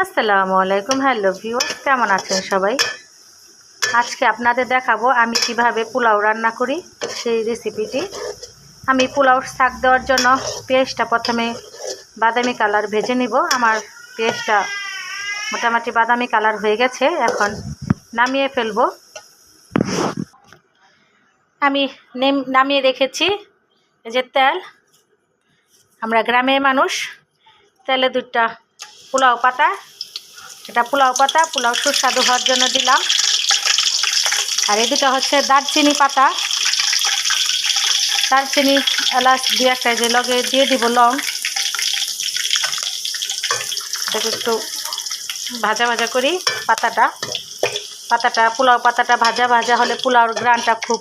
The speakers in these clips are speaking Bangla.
আসসালামু আলাইকুম। হ্যালো ভিউয়ার্স, কেমন আছেন সবাই? আজকে আপনাদের দেখাবো আমি কিভাবে পোলাও রান্না করি সেই রেসিপিটি। আমি পোলাও শাক দেওয়ার জন্য পেঁয়াজটা প্রথমে বাদামি কালার ভেজে নিব। আমার পেঁয়াজটা মোটামুটি বাদামি কালার হয়ে গেছে, এখন নামিয়ে ফেলবো। আমি নামিয়ে রেখেছি। এই যে তেল, আমরা গ্রামের মানুষ, তেলে দুটা পোলাও পাতা, এটা পোলাও পাতা, পোলাও সুস্বাদু হওয়ার জন্য দিলাম। আর এই দুটো হচ্ছে দারচিনি পাতা, দারচিনি এলাচ দিয়ে একটা যে লগে দিয়ে দিব লং। এটাকে একটু ভাজা ভাজা করি। পাতাটা পোলাও পাতাটা ভাজা ভাজা হলে পোলাওর গ্রানটা খুব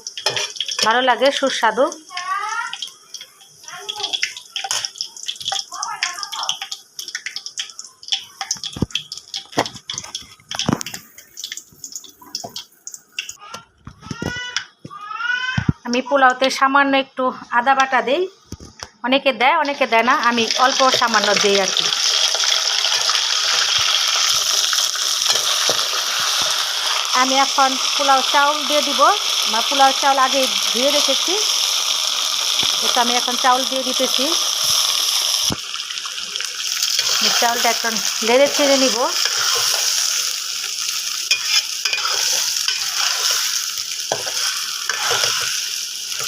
ভালো লাগে, সুস্বাদু। আমি পোলাওতে সামান্য একটু আদা বাটা দিই, অনেকে দেয় অনেকে দেয় না, আমি অল্প সামান্য দিই আর কি। আমি এখন পোলাও চাউল দিয়ে দিব। আমার পোলাও চাউল আগে ধুয়ে রেখেছি, এটা আমি এখন চাউল দিয়ে দিতেছি। চাউলটা এখন নেড়ে চেড়ে নিব।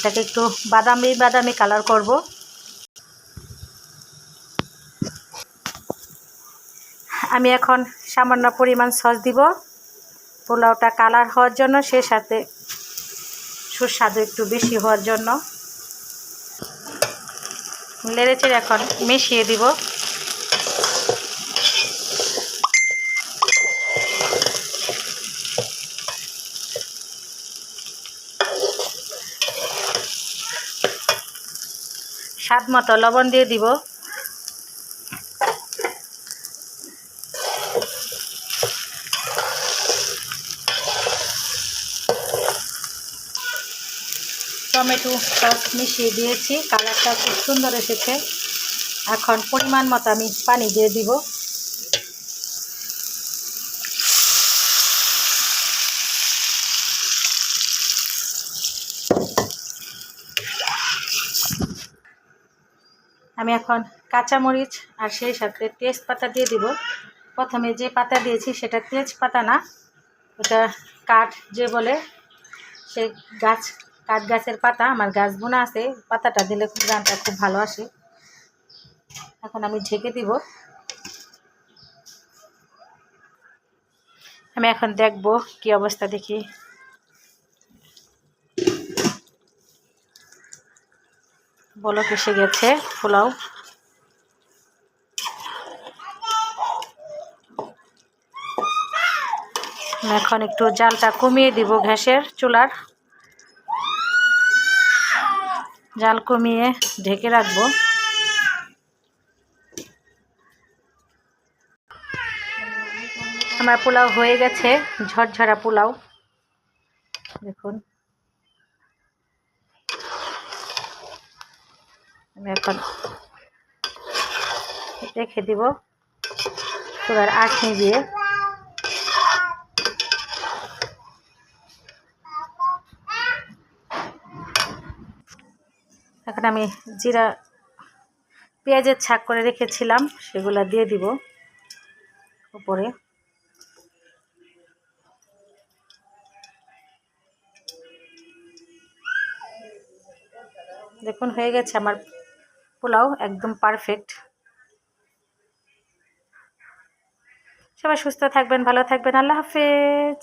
এটাকে একটু বাদামি বাদামি কালার করব। আমি এখন সামান্য পরিমাণ সস দিব পোলাওটা কালার হওয়ার জন্য, সে সাথে সুস্বাদু একটু বেশি হওয়ার জন্য। নেড়ে চেড়ে এখন মিশিয়ে দিব। স্বাদ মতো লবণ দিয়ে দিব। টমেটো সস মিশিয়ে দিয়েছি, কালারটা খুব সুন্দর এসেছে। এখন পরিমাণ মতো আমি পানি দিয়ে দিব। আমি এখন কাঁচামরিচ আর সেই সাথে তেজপাতা দিয়ে দিব। প্রথমে যে পাতা দিয়েছি সেটা তেজপাতা না, ওটা কাঠ যে বলে, সেই কাঠ গাছের পাতা। আমার গাছ বোনা আছে, পাতাটা দিলে গানটা খুব ভালো আসে। এখন আমি ঢেকে দিব। আমি এখন দেখব কি অবস্থা, দেখি। বলক এসে গেছে পোলাও। এখন একটু জালটা কমিয়ে দিব, গ্যাসের চুলার জাল কমিয়ে ঢেকে রাখবো। আমার পোলাও হয়ে গেছে, ঝরঝরা পোলাও দেখুন। আমি এখন রেখে দিব চুলার আঁচ নিভিয়ে। এখন আমি জিরা পেঁয়াজের ছাক করে রেখেছিলাম, সেগুলো দিয়ে দিব উপরে। দেখুন হয়ে গেছে আমার পোলাও, একদম পারফেক্ট। সবাই সুস্থ থাকবেন, ভালো থাকবেন। আল্লাহ হাফেজ।